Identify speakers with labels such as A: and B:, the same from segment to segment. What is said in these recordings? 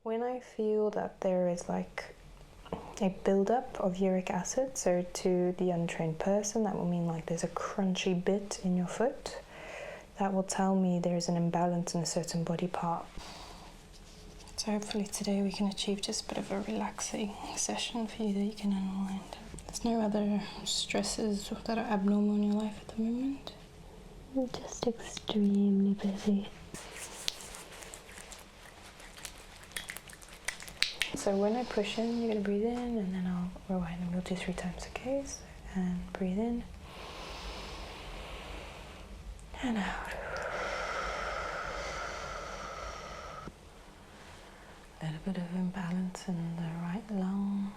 A: When I feel that there is like a buildup of uric acid, so to the untrained person, that will mean like there's a crunchy bit in your foot. That will tell me there's an imbalance in a certain body part. So hopefully today we can achieve just a bit of a relaxing session for you that you can unwind. There's no other stresses that are abnormal in your life at the moment?
B: I'm just extremely busy.
A: So when I push in, you're going to breathe in, and then I'll rewind, and we'll do 3 times, okay? So, and breathe in. And out. A little bit of imbalance in the right lung.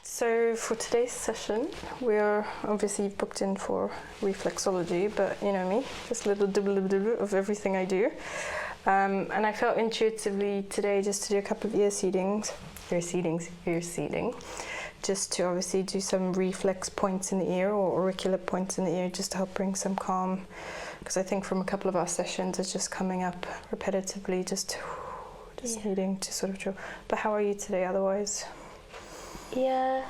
A: So for today's session, we are obviously booked in for reflexology, but you know me, just a little dibble of everything I do. And I felt intuitively today just to do a couple of ear seeding, just to obviously do some reflex points in the ear or auricular points in the ear, just to help bring some calm. Because I think from a couple of our sessions, it's just coming up repetitively, just needing to sort of drill. But how are you today otherwise?
B: Yeah,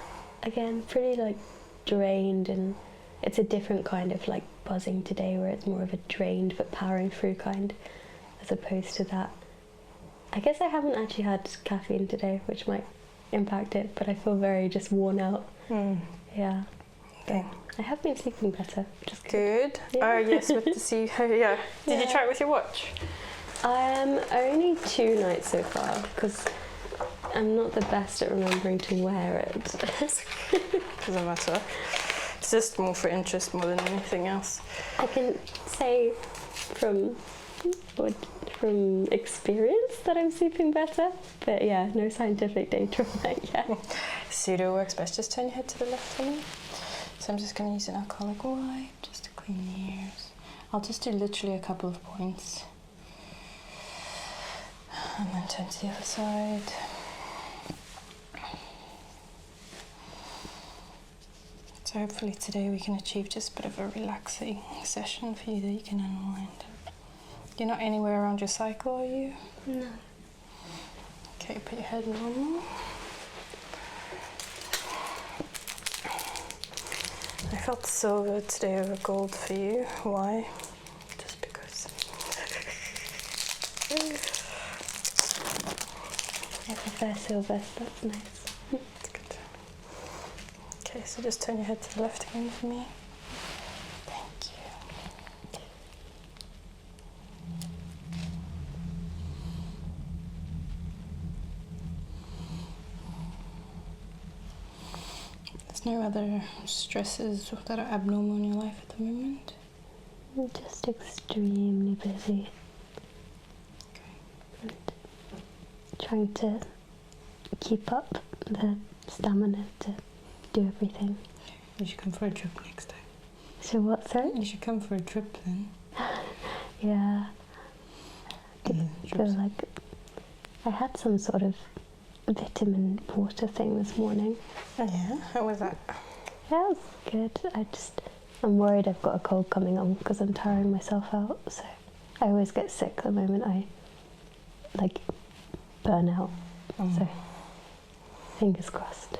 B: again, pretty like drained, and it's a different kind of like buzzing today where it's more of a drained but powering through kind, as opposed to that. I guess I haven't actually had caffeine today, which might impact it, but I feel very just worn out. Yeah.
A: Okay.
B: I have been sleeping better, which is
A: Good.
B: Yeah.
A: Yes, with the see. Yeah. Did you try it with your watch?
B: Only 2 nights so far, because I'm not the best at remembering to wear it.
A: Doesn't matter. It's just more for interest more than anything else.
B: I can say from experience that I'm sleeping better, but yeah, no scientific data on that yet.
A: Pseudo works best. Just turn your head to the left for me. So I'm just going to use an alcoholic wipe just to clean the ears. I'll just do literally a couple of points. And then turn to the other side. So hopefully today we can achieve just a bit of a relaxing session for you that you can unwind. You're not anywhere around your cycle, are you?
B: No.
A: Okay, put your head normal. I felt silver today over gold for you. Why? Just because.
B: I prefer silver, so that's nice.
A: That's good. Okay, so just turn your head to the left again for me. Thank you. There's no other stresses that are abnormal in your life at the moment?
B: I'm just extremely busy.
A: Okay.
B: And trying to keep up the stamina to do everything.
A: You should come for a trip next time.
B: So what, sorry?
A: You should come for a trip then.
B: Yeah. I feel like I had some sort of vitamin water thing this morning.
A: Oh yeah? How was that?
B: Yeah, it was good. I'm worried I've got a cold coming on because I'm tiring myself out. So I always get sick the moment I like burn out. So fingers crossed.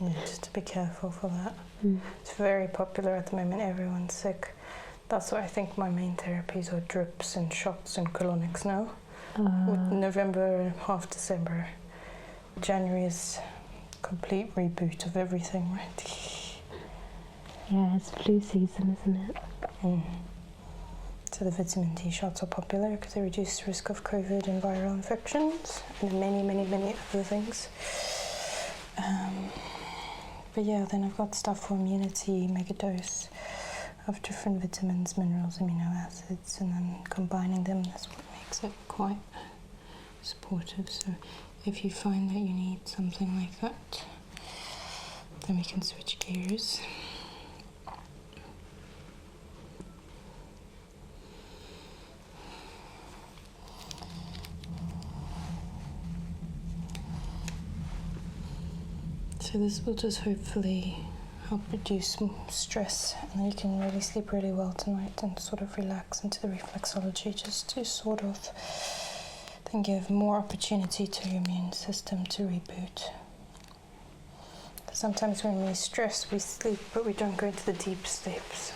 A: Yeah, just to be careful for that. It's very popular at the moment, everyone's sick. That's why I think my main therapies are drips and shots and colonics now. With November, half December. January is complete reboot of everything, right?
B: Yeah, it's flu season, isn't it?
A: So the vitamin D shots are popular because they reduce the risk of COVID and viral infections and many other things. But yeah, then I've got stuff for immunity, mega dose of different vitamins, minerals, amino acids, and then combining them, that's what makes it quite supportive. So if you find that you need something like that, then we can switch gears. So this will just hopefully help reduce stress, and then you can really sleep really well tonight and sort of relax into the reflexology, just to sort of then give more opportunity to your immune system to reboot. Sometimes when we stress, we sleep, but we don't go into the deep sleep. So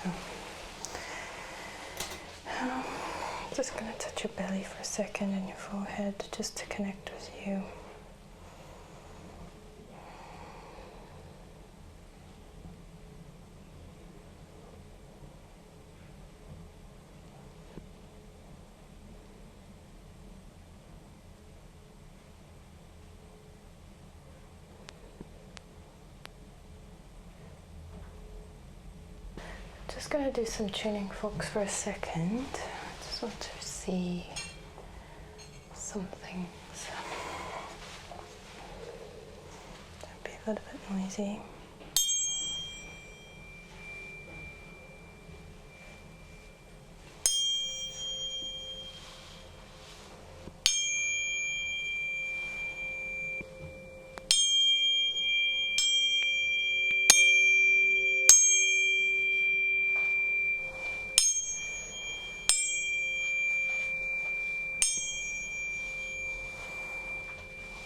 A: I'm just going to touch your belly for a second and your forehead, just to connect with you. Just going to do some tuning forks for a second. I just want to see some things. Don't be a little bit noisy.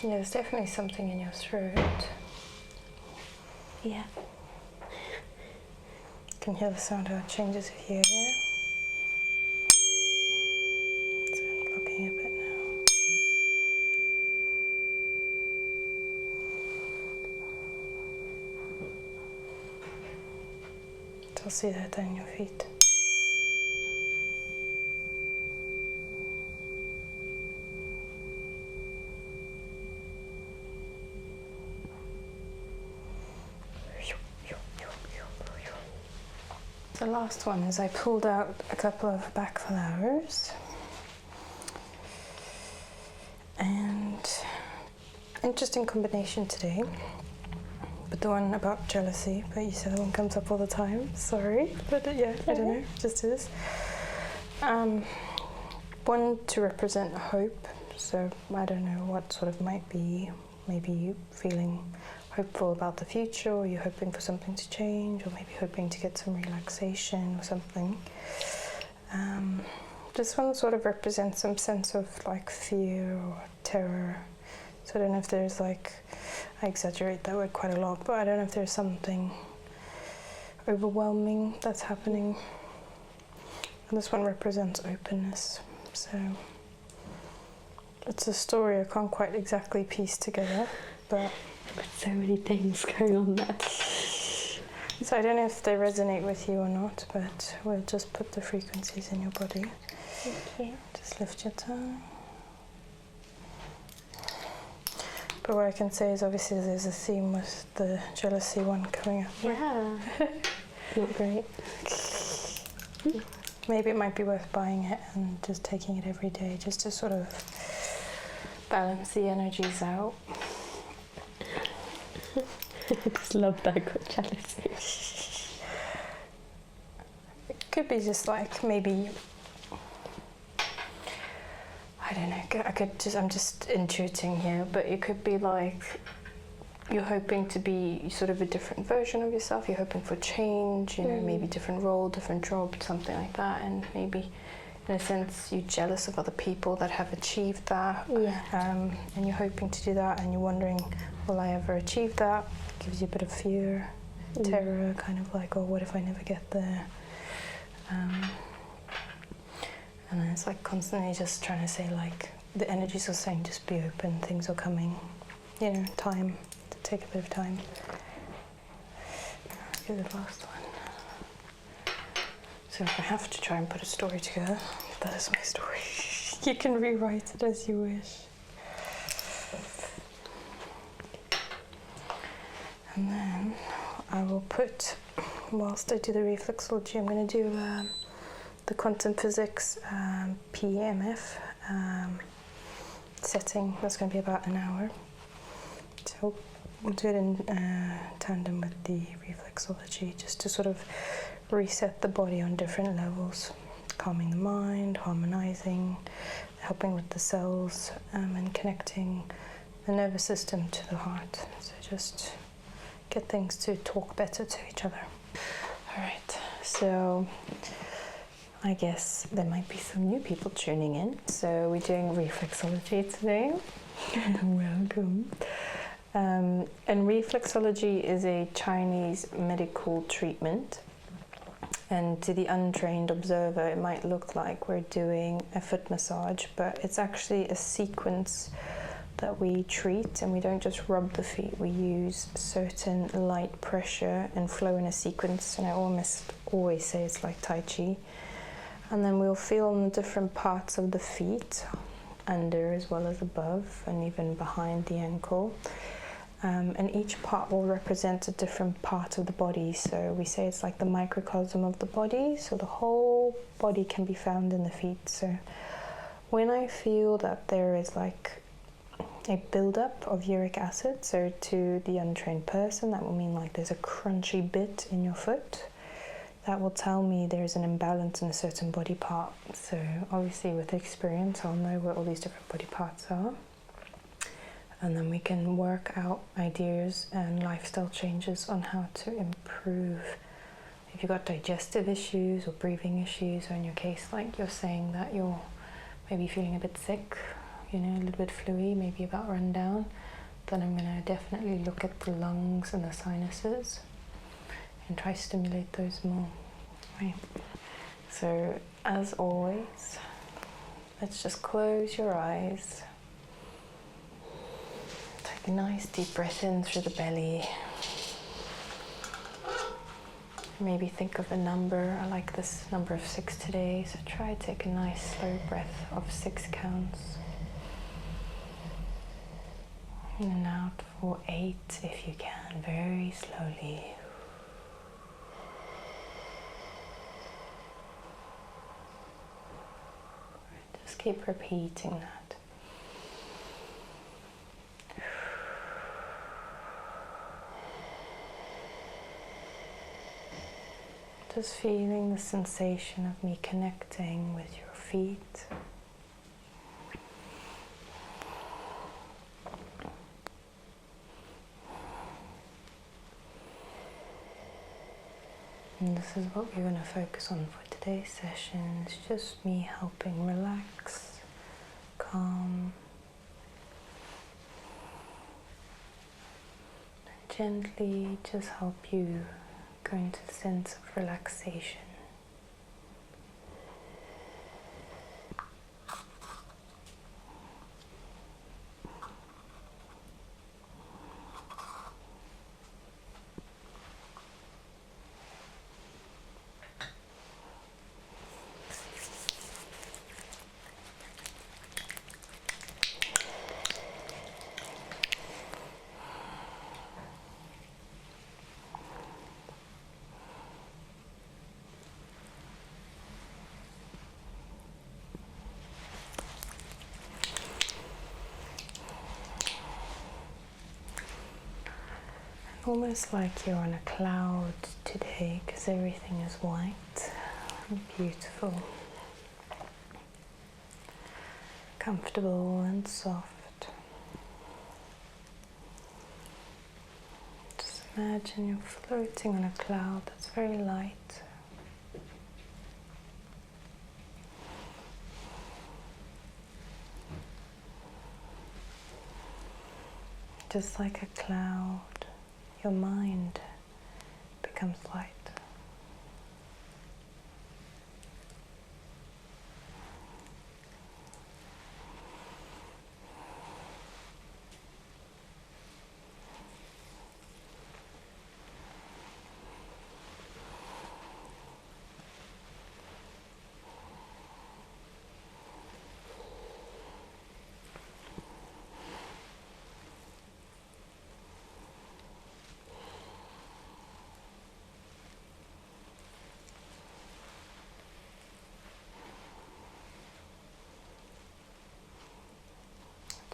A: Yeah, there's definitely something in your throat.
B: Yeah.
A: You can hear the sound how it changes if you hear. It's unblocking a bit now. So I'll see that down your feet. The last one is I pulled out a couple of Bach flowers, and interesting combination today, but the one about jealousy, but you said that one comes up all the time, sorry, but yeah, I don't know, just is. One to represent hope, so I don't know what sort of might be, maybe you feeling hopeful about the future, or you're hoping for something to change, or maybe hoping to get some relaxation or something. This one sort of represents some sense of like fear or terror. So I don't know if there's like, I exaggerate that word quite a lot, but I don't know if there's something overwhelming that's happening. And this one represents openness. So it's a story I can't quite exactly piece together, but
B: so many things going on there.
A: So I don't know if they resonate with you or not, but we'll just put the frequencies in your body.
B: Thank you.
A: Just lift your tongue. But what I can say is obviously there's a theme with the jealousy one coming up.
B: Yeah. Not great.
A: Maybe it might be worth buying it and just taking it every day, just to sort of balance the energies out.
B: I just love that got jealousy.
A: It could be just like maybe, I don't know, I'm just intuiting here, but it could be like you're hoping to be sort of a different version of yourself, you're hoping for change, you know, maybe different role, different job, something like that, and maybe in a sense you're jealous of other people that have achieved that, and you're hoping to do that, and you're wondering, will I ever achieve that? It gives you a bit of fear, terror, kind of like, oh, what if I never get there? And then it's like constantly just trying to say, like, the energies are saying just be open, things are coming, you know, time, to take a bit of time. Let's do the last one. So if I have to try and put a story together, that is my story. You can rewrite it as you wish. And then I will put, whilst I do the reflexology, I'm going to do the quantum physics PMF setting. That's going to be about an hour. So we'll do it in tandem with the reflexology, just to sort of reset the body on different levels, calming the mind, harmonizing, helping with the cells, and connecting the nervous system to the heart. So just get things to talk better to each other. All right, so I guess there might be some new people tuning in. So we're doing reflexology today. Welcome. And reflexology is a Chinese medical treatment. And to the untrained observer, it might look like we're doing a foot massage, but it's actually a sequence that we treat, and we don't just rub the feet. We use certain light pressure and flow in a sequence, and I almost always say it's like Tai Chi. And then we'll feel in different parts of the feet, under as well as above, and even behind the ankle. And each part will represent a different part of the body. So we say it's like the microcosm of the body, so the whole body can be found in the feet. So when I feel that there is like a buildup of uric acid, so to the untrained person, that will mean like there's a crunchy bit in your foot. That will tell me there's an imbalance in a certain body part. So obviously with experience, I'll know where all these different body parts are. And then we can work out ideas and lifestyle changes on how to improve. If you've got digestive issues or breathing issues, or in your case, like you're saying that you're maybe feeling a bit sick, you know, a little bit fluey, maybe about run down, then I'm going to definitely look at the lungs and the sinuses and try to stimulate those more. Right. So as always, let's just close your eyes. Take a nice deep breath in through the belly. Maybe think of a number. I like this number of 6 today, so try to take a nice slow breath of 6 counts. In and out for 8 if you can, very slowly. Just keep repeating that. Just feeling the sensation of me connecting with your feet. And this is what we're going to focus on for today's session. It's just me helping relax, calm, and gently just help you go into a sense of relaxation. Almost like you're on a cloud today, because everything is white and beautiful, comfortable and soft. Just imagine you're floating on a cloud that's very light. Just like a cloud, your mind becomes light.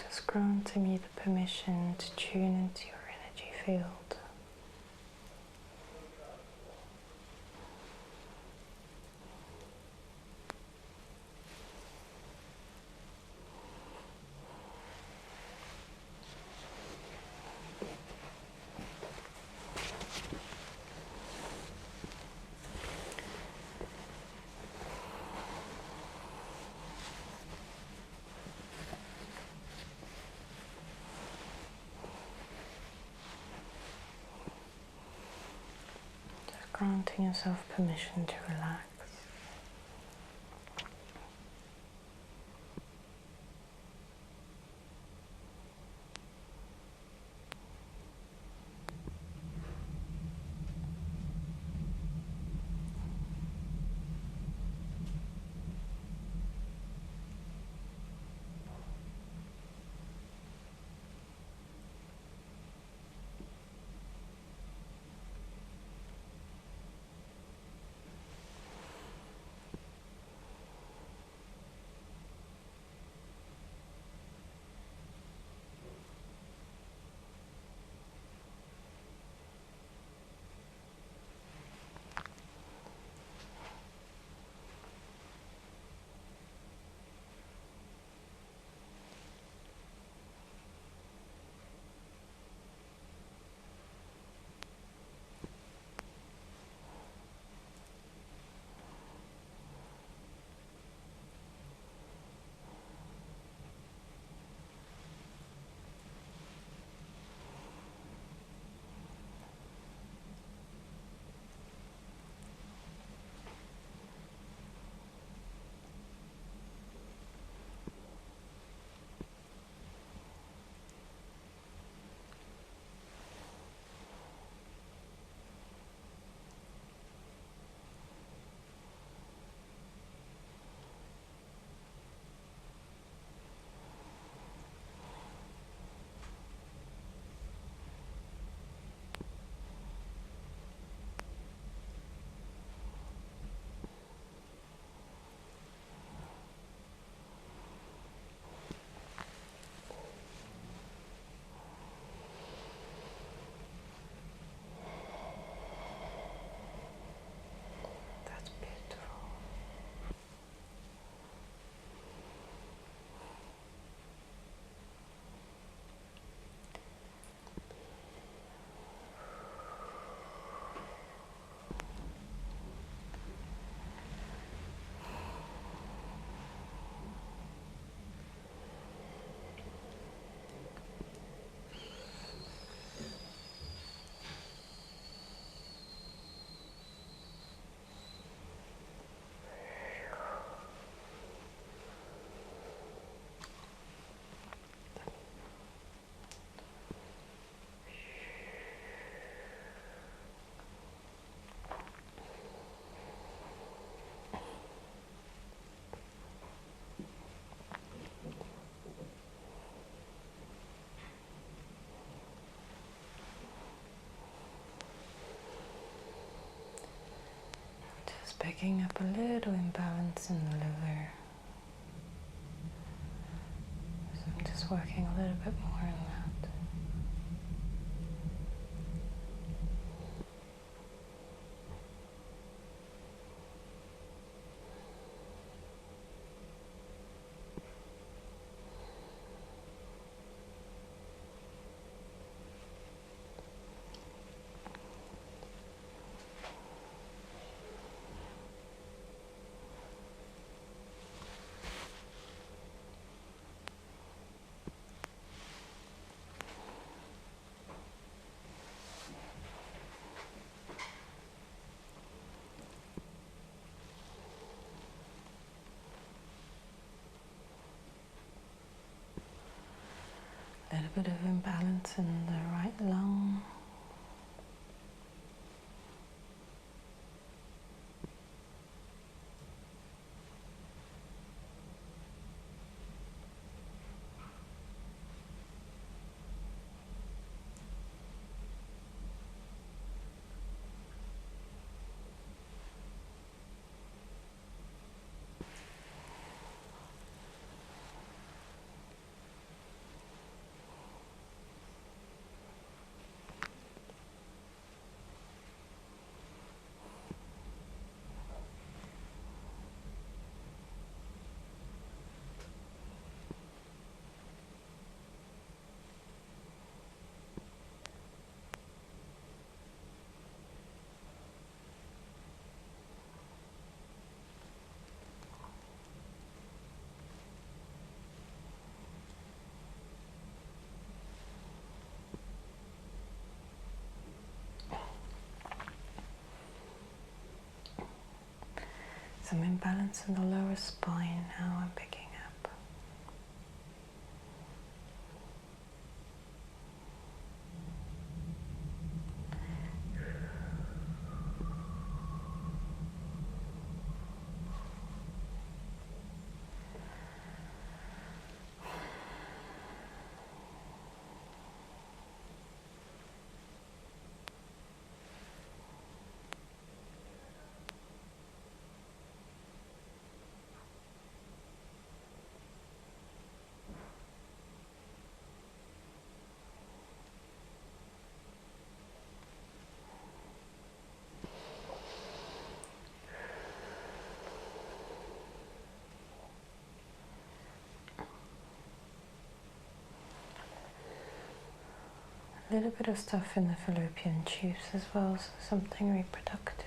A: Just granting me the permission to tune into your energy field. granting yourself permission to relax. That's beautiful. Just picking up a little imbalance in the liver. So I'm just working a little bit more on that. A little bit of imbalance in the right lung. some imbalance in the lower spine now I'm picking up. A little bit of stuff in the fallopian tubes as well, so something reproductive.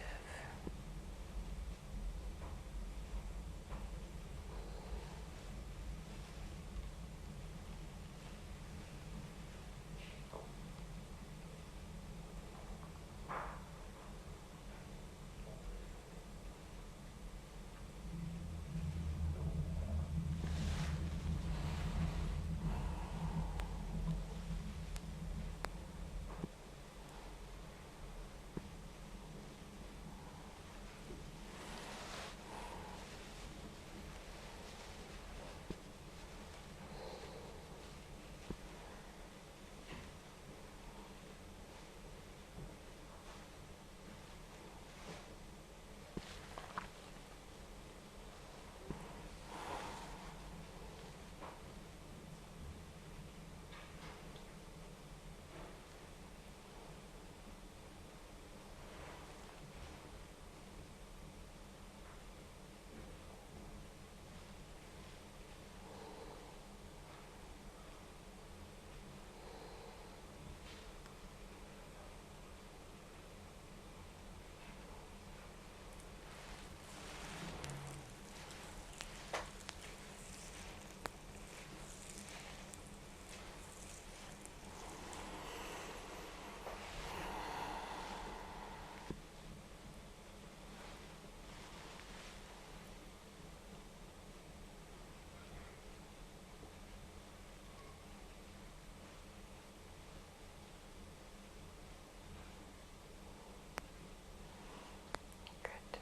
A: Good.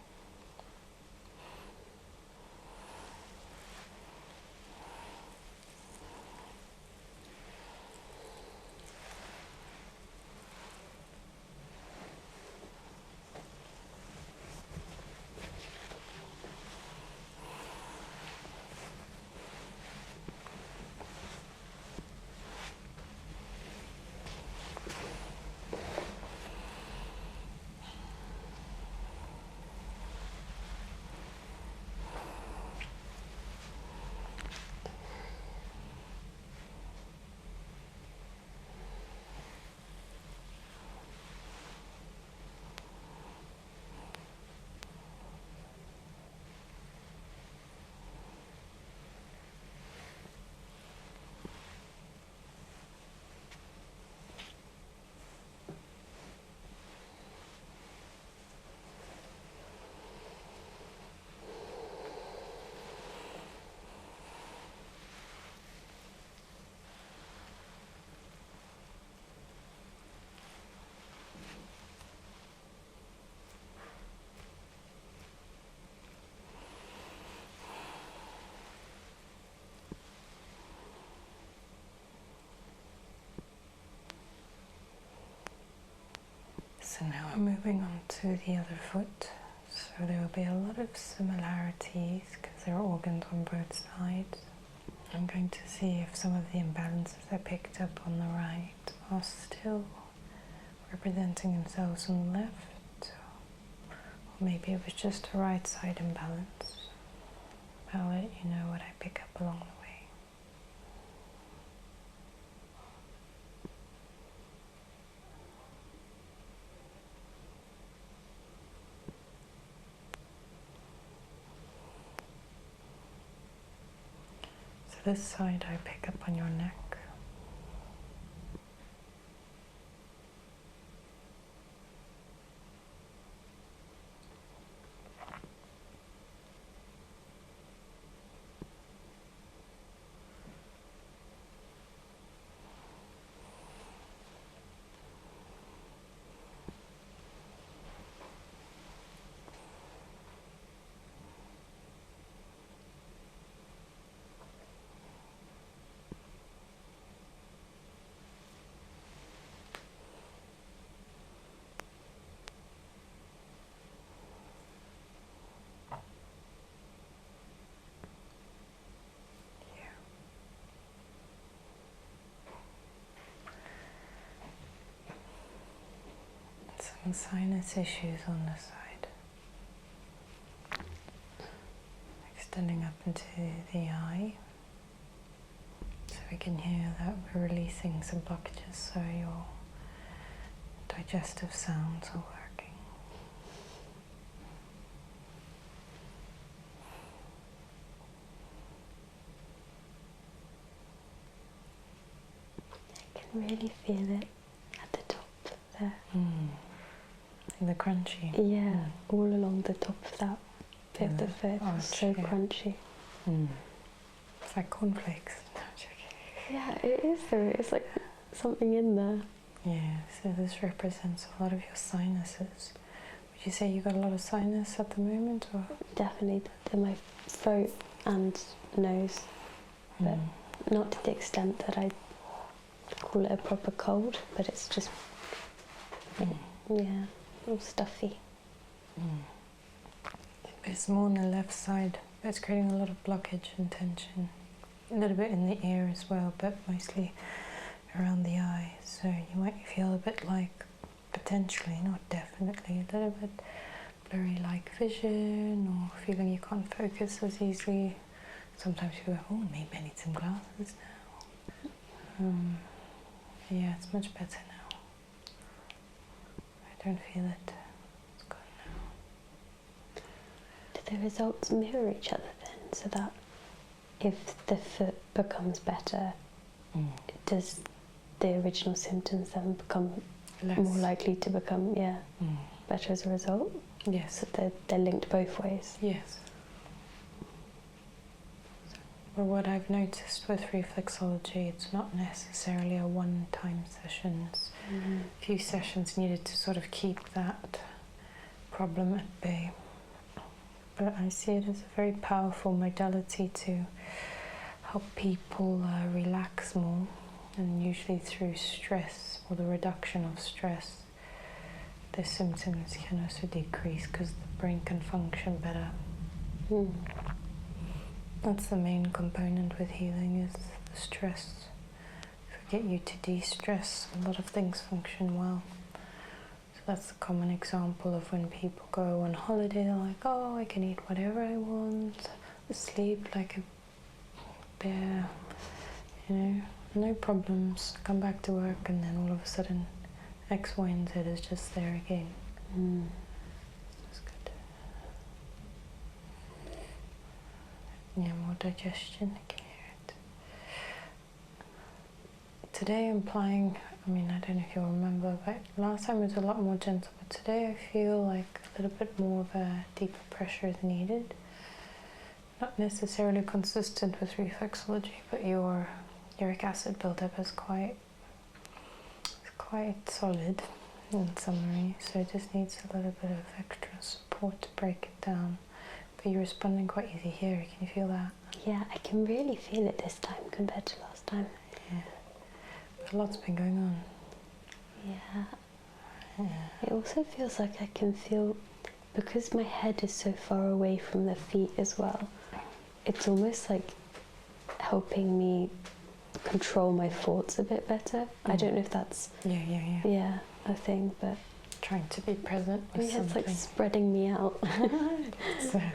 A: So now I'm moving on to the other foot. So there will be a lot of similarities because there are organs on both sides. I'm going to see if some of the imbalances I picked up on the right are still representing themselves on the left. Or maybe it was just a right side imbalance. I'll let you know what I pick up along the way. This side I pick up on your neck. And sinus issues on the side. Extending up into the eye. So we can hear that we're releasing some blockages, so your digestive sounds are working.
B: I can really feel it at the top there.
A: The crunchy.
B: Yeah, all along the top of that bit of the foot. It's so crunchy.
A: It's like cornflakes.
B: Yeah, it is though. It's like something in there.
A: Yeah, so this represents a lot of your sinuses. Would you say you got a lot of sinus at the moment, or?
B: Definitely to my throat and nose, but not to the extent that I call it a proper cold, but it's just, yeah, all stuffy.
A: It's more on the left side. It's creating a lot of blockage and tension. A little bit in the ear as well, but mostly around the eye. So you might feel a bit like, potentially, not definitely, a little bit blurry like vision, or feeling you can't focus as easily. Sometimes you go, oh, maybe I need some glasses now. Yeah, it's much better now. I don't feel it. It's gone now.
B: Do the results mirror each other then, so that if the foot becomes better, does the original symptoms then become more likely to become better as a result?
A: Yes.
B: So they're linked both ways?
A: Yes. Well, what I've noticed with reflexology, it's not necessarily a one-time session. It's a few sessions needed to sort of keep that problem at bay. But I see it as a very powerful modality to help people relax more, and usually through stress or the reduction of stress, the symptoms can also decrease because the brain can function better. That's the main component with healing, is the stress. If we get you to de-stress, a lot of things function well. So that's a common example of when people go on holiday, they're like, oh, I can eat whatever I want, sleep like a bear, you know, no problems, come back to work, and then all of a sudden X, Y, and Z is just there again. That's good. Yeah, more digestion, I can hear it. Today I'm applying, I mean, I don't know if you'll remember, but last time it was a lot more gentle, but today I feel like a little bit more of a deeper pressure is needed. Not necessarily consistent with reflexology, but your uric acid buildup is quite solid in summary, so it just needs a little bit of extra support to break it down. But you're responding quite easy here, can you feel that?
B: Yeah, I can really feel it this time compared to last time.
A: Yeah, but a lot's been going on.
B: Yeah. It also feels like I can feel, because my head is so far away from the feet as well, it's almost like helping me control my thoughts a bit better. I don't know if that's a thing, but
A: trying to be present with
B: it's like spreading me out.
A: Spread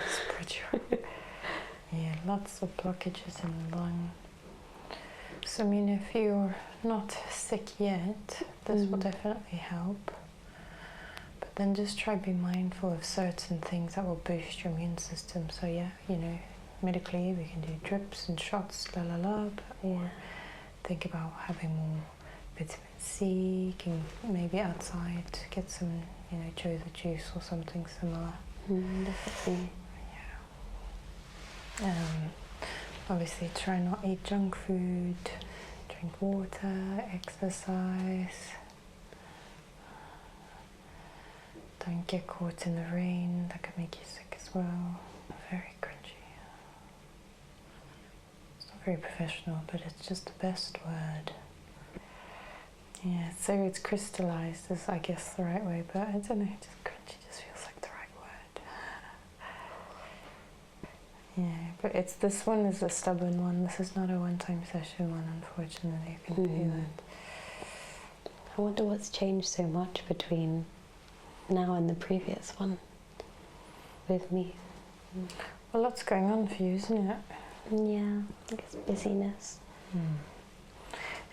A: you out. Yeah, lots of blockages in the lung. So I mean, if you're not sick yet, this will definitely help. But then just try to be mindful of certain things that will boost your immune system. So yeah, you know, medically we can do drips and shots, or think about having more vitamin C. You can maybe outside get some, you know, choza juice or something similar.
B: Definitely.
A: Yeah. Obviously try not eat junk food, drink water, exercise. Don't get caught in the rain, that could make you sick as well. Very crunchy. It's not very professional, but it's just the best word. Yeah, so it's crystallized is, I guess, the right way, but I don't know, just crunchy just feels like the right word. Yeah, but it's, this one is a stubborn one. This is not a one-time session one, unfortunately. You can feel it.
B: I wonder what's changed so much between now and the previous one with me.
A: Well, lots going on for you, isn't it?
B: Yeah, I guess busyness.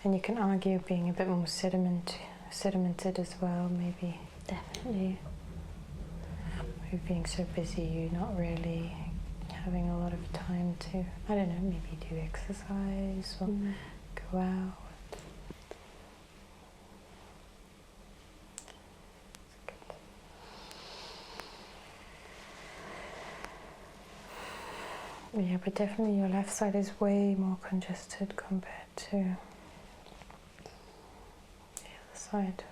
A: And you can argue being a bit more sedimented as well, maybe.
B: Definitely.
A: Maybe being so busy, you're not really having a lot of time to, I don't know, maybe do exercise or go out. Yeah, but definitely your left side is way more congested compared to the other side.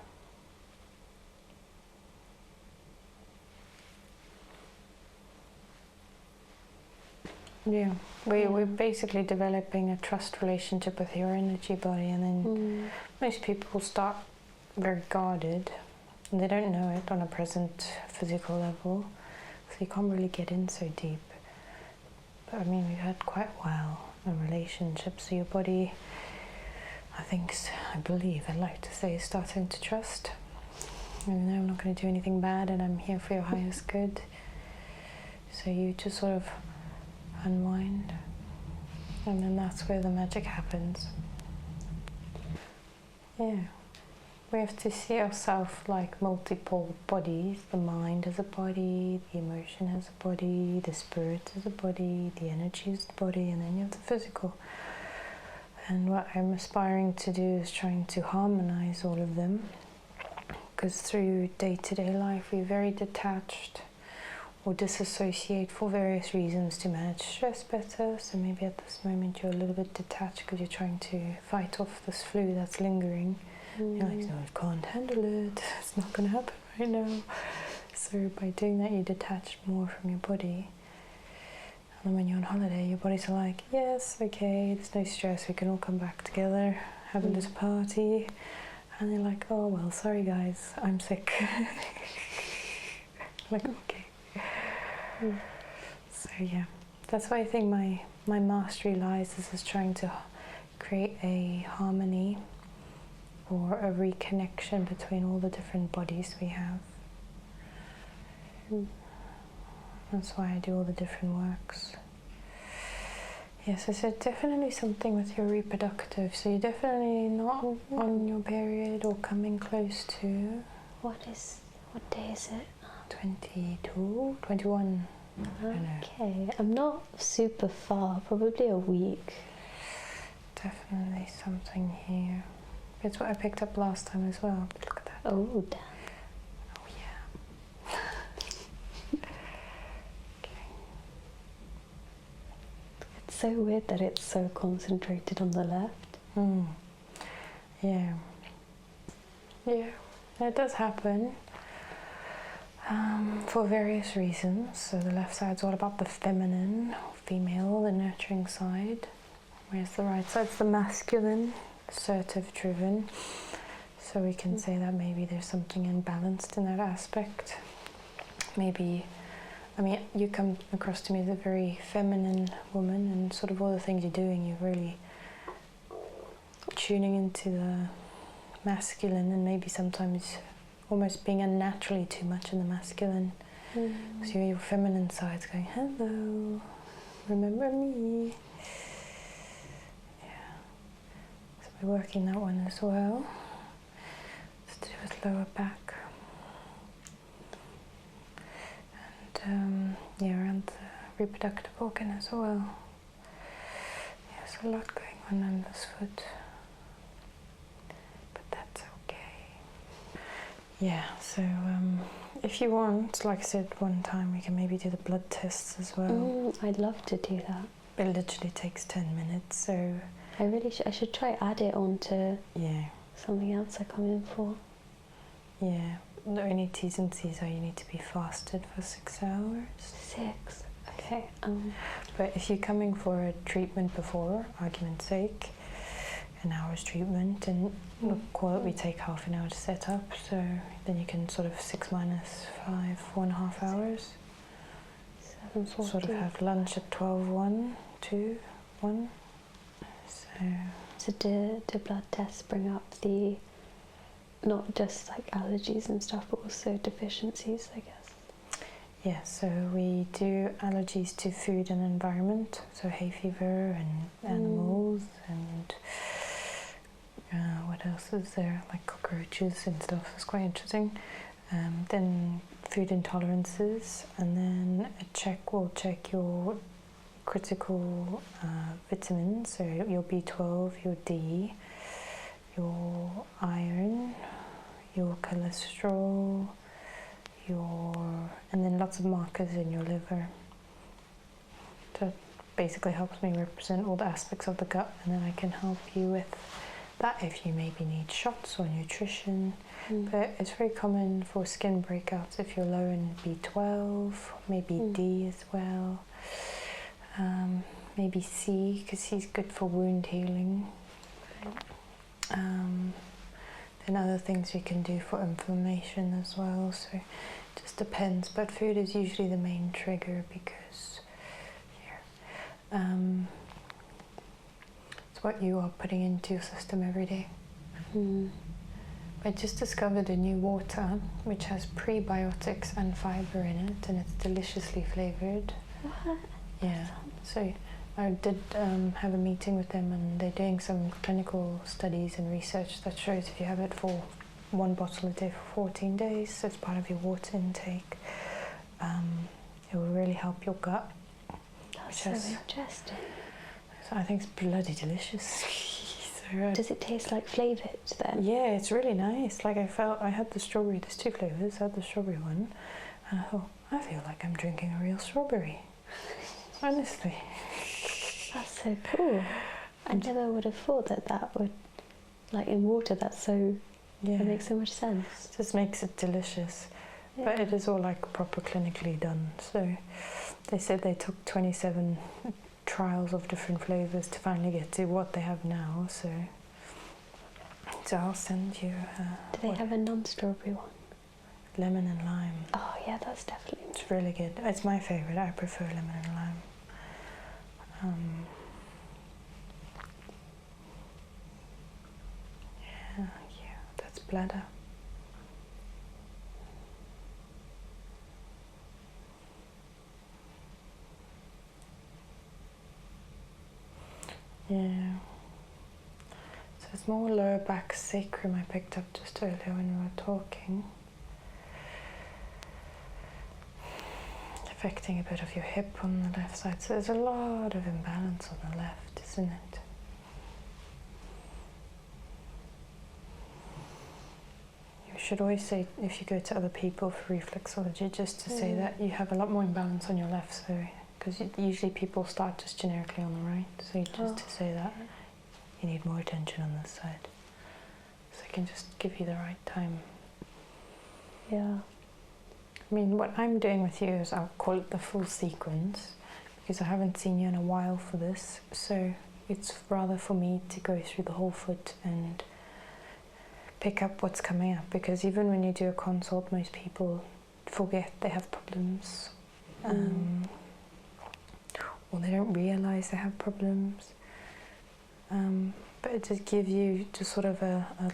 A: Yeah, we're basically developing a trust relationship with your energy body, and then most people start very guarded and they don't know it on a present physical level, so you can't really get in so deep. But I mean, we've had quite well a relationship, so your body, I believe, I'd like to say, is starting to trust. And I'm not going to do anything bad, and I'm here for your highest good. So you just sort of unwind, and then that's where the magic happens. Yeah, we have to see ourselves like multiple bodies. The mind as a body, the emotion as a body, the spirit as a body, the energy as a body, and then you have the physical. And what I'm aspiring to do is trying to harmonize all of them, because through day-to-day life we're very detached or disassociate for various reasons to manage stress better. So maybe at this moment you're a little bit detached because you're trying to fight off this flu that's lingering. You're like, no, I can't handle it, it's not going to happen right now. So by doing that, you detach more from your body. And then when you're on holiday, your body's like, yes, okay, there's no stress, we can all come back together, having this party. And they're like, oh, well, sorry guys, I'm sick. Like, okay. So yeah, that's why I think my mastery lies is trying to create a harmony or a reconnection between all the different bodies we have. That's why I do all the different works. Yes, I said definitely something with your reproductive. So you're definitely not on your period or coming close to.
B: What day is it?
A: 22, 21.
B: Okay, I'm not super far, probably a week.
A: Definitely something here. It's what I picked up last time as well. Look at that.
B: Oh, damn.
A: Oh yeah. Okay.
B: It's so weird that it's so concentrated on the left.
A: Yeah. Yeah, it does happen. For various reasons. So the left side's all about the feminine, or female, the nurturing side, whereas the right side's the masculine, assertive driven. So we can say that maybe there's something imbalanced in that aspect. Maybe, I mean, you come across to me as a very feminine woman, and sort of all the things you're doing, you're really tuning into the masculine, and maybe sometimes almost being unnaturally too much in the masculine. So your feminine side's going, hello, remember me. Yeah. So we're working that one as well. It's to do with lower back. And yeah, around the reproductive organ as well. Yeah, there's a lot going on this foot. But that's okay. Yeah, so if you want, like I said one time, we can maybe do the blood tests as well.
B: I'd love to do that.
A: It literally takes 10 minutes, so...
B: I should try add it on to something else I come in for.
A: Yeah, the only T's and C's are you need to be fasted for 6 hours.
B: 6? Okay.
A: But if you're coming for a treatment before, argument's sake, an hour's treatment, and call it, we take half an hour to set up, so then you can sort of 6 minus 5, 4.5 hours.
B: 7:40.
A: Sort of have lunch at 12, 1, 2, 1.
B: So do blood tests bring up the not just like allergies and stuff, but also deficiencies, I guess.
A: Yeah, so we do allergies to food and environment, so hay fever and animals and what else is there, like cockroaches and stuff. It's quite interesting. Then food intolerances, and then we'll check your critical vitamins, so your B12, your D, your iron, your cholesterol, and then lots of markers in your liver. So it basically helps me represent all the aspects of the gut, and then I can help you with that if you maybe need shots or nutrition. But it's very common for skin breakouts if you're low in B12, maybe D as well, maybe C, because C is good for wound healing. Then other things we can do for inflammation as well, so it just depends, but food is usually the main trigger because it's what you are putting into your system every day. I just discovered a new water which has prebiotics and fibre in it, and it's deliciously flavoured.
B: What?
A: Yeah, so I did have a meeting with them, and they're doing some clinical studies and research that shows if you have it for 1 bottle a day for 14 days, so it's part of your water intake, it will really help your gut.
B: That's so interesting.
A: So I think it's bloody delicious.
B: Does it taste like flavoured then?
A: Yeah, it's really nice. Like I had the strawberry, there's 2 flavours, I had the strawberry one, and I thought, I feel like I'm drinking a real strawberry. Honestly.
B: That's so cool. I never would have thought that would, like in water, that makes so much sense.
A: It just makes it delicious.
B: Yeah.
A: But it is all like proper clinically done. So they said they took 27 trials of different flavours to finally get to what they have now. So I'll send you.
B: Do they have a non-strawberry one?
A: Lemon and lime.
B: Oh yeah, that's definitely.
A: It's really good. It's my favourite. I prefer lemon and lime. Yeah, that's bladder. Yeah. So it's more lower back sacrum I picked up just earlier when we were talking. Affecting a bit of your hip on the left side. So there's a lot of imbalance on the left, isn't it? You should always say, if you go to other people for reflexology, just to say that you have a lot more imbalance on your left side, because usually people start just generically on the right, so just to say that you need more attention on this side, so I can just give you the right time.
B: Yeah.
A: I mean, what I'm doing with you is I'll call it the full sequence, because I haven't seen you in a while for this, so it's rather for me to go through the whole foot and pick up what's coming up, because even when you do a consult, most people forget they have problems, or they don't realise they have problems, but it just gives you just sort of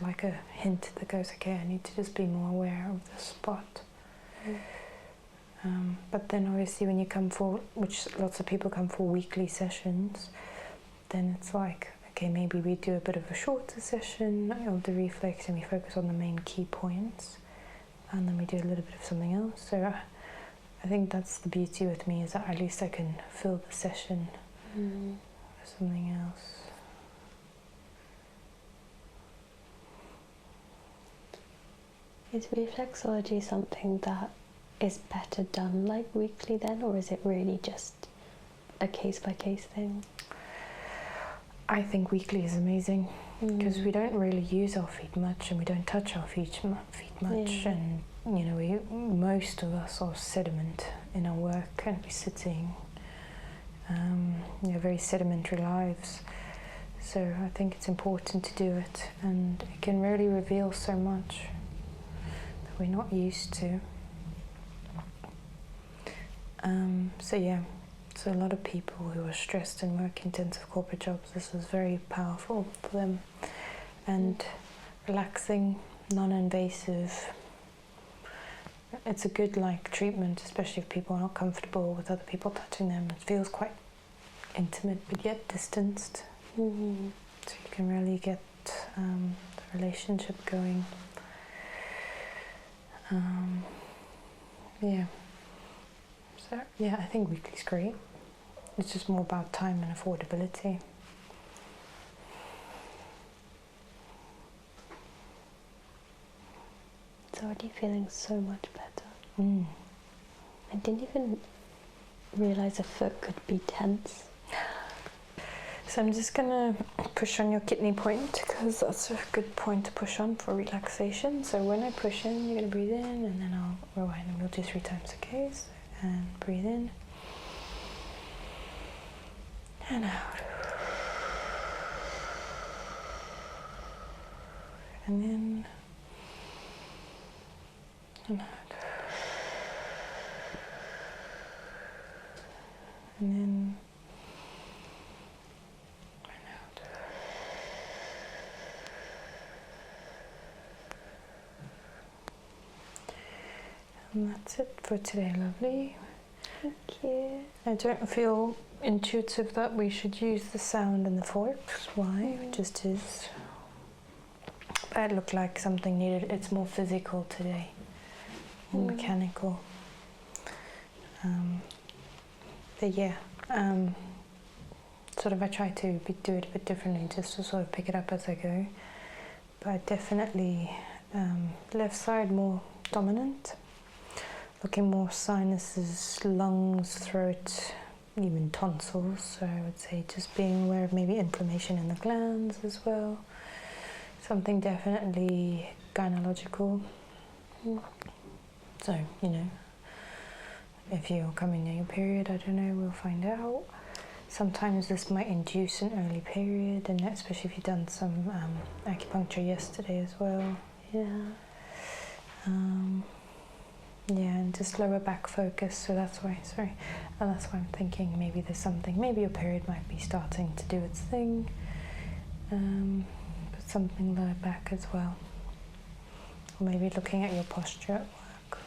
A: like a hint that goes, okay, I need to just be more aware of this spot. But then obviously when you come for, which lots of people come for weekly sessions, then it's like, okay, maybe we do a bit of a shorter session of the reflex and we focus on the main key points, and then we do a little bit of something else. So I think that's the beauty with me, is that at least I can fill the session with something else.
B: Is reflexology something that is better done like weekly then, or is it really just a case-by-case thing?
A: I think weekly is amazing, because we don't really use our feet much, and we don't touch our feet much, and you know, most of us are sediment in our work, and we're sitting, very sedimentary lives. So I think it's important to do it, and it can really reveal so much that we're not used to. So a lot of people who are stressed and work intensive corporate jobs, this is very powerful for them, and relaxing non-invasive. It's a good like treatment, especially if people are not comfortable with other people touching them. It feels quite intimate but yet distanced.
B: Mm-hmm.
A: So you can really get the relationship going. Yeah. So yeah, I think weekly's great. It's just more about time and affordability.
B: It's already feeling so much better.
A: Mm.
B: I didn't even realise a foot could be tense.
A: So I'm just gonna push on your kidney point because that's a good point to push on for relaxation. So when I push in, you're gonna breathe in and then I'll rewind and we'll do 3 times, okay? So, and breathe in. And out. And in. And out. And in. And out. And that's it for today, lovely.
B: Thank you.
A: I don't feel intuitive that we should use the sound and the forks. Why? It just is. But it looked like something needed. It's more physical today, more mechanical. But yeah, sort of I try to do it a bit differently, just to sort of pick it up as I go. But definitely left side more dominant. Looking more sinuses, lungs, throat, even tonsils. So I would say just being aware of maybe inflammation in the glands as well. Something definitely gynecological. So, you know, if you're coming near your period, I don't know, we'll find out. Sometimes this might induce an early period, and especially if you've done some acupuncture yesterday as well.
B: Yeah.
A: Yeah, and just lower back focus, so that's why, and that's why I'm thinking maybe there's something, maybe your period might be starting to do its thing, but something lower back as well. Or maybe looking at your posture at work.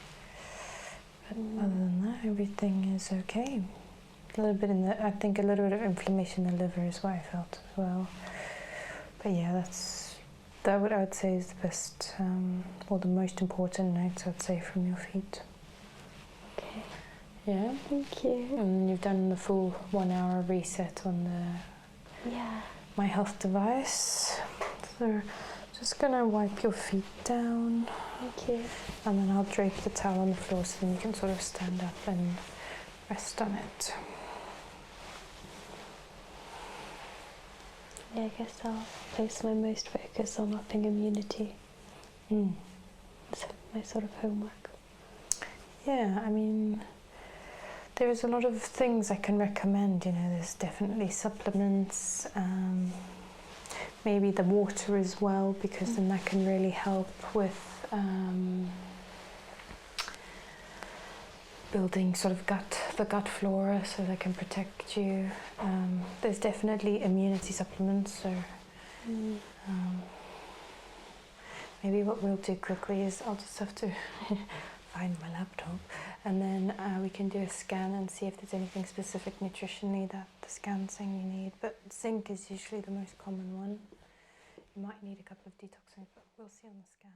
A: But other than that, everything is okay. A little bit I think a little bit of inflammation in the liver is what I felt as well. But yeah, that what I would say is the best, or the most important notes I'd say from your feet.
B: Okay.
A: Yeah?
B: Thank you.
A: And you've done the full 1 hour reset on the My Health device. So just gonna wipe your feet down.
B: Thank you.
A: And then I'll drape the towel on the floor so then you can sort of stand up and rest on it.
B: Yeah, I guess I'll place my most focus on upping immunity. That's my sort of homework.
A: Yeah, I mean, there's a lot of things I can recommend, you know, there's definitely supplements, maybe the water as well, because then that can really help with building sort of the gut flora, so they can protect you. There's definitely immunity supplements, so maybe what we'll do quickly is I'll just have to find my laptop, and then we can do a scan and see if there's anything specific nutritionally that the scan's saying you need. But zinc is usually the most common one. You might need a couple of detoxing, but we'll see on the scan.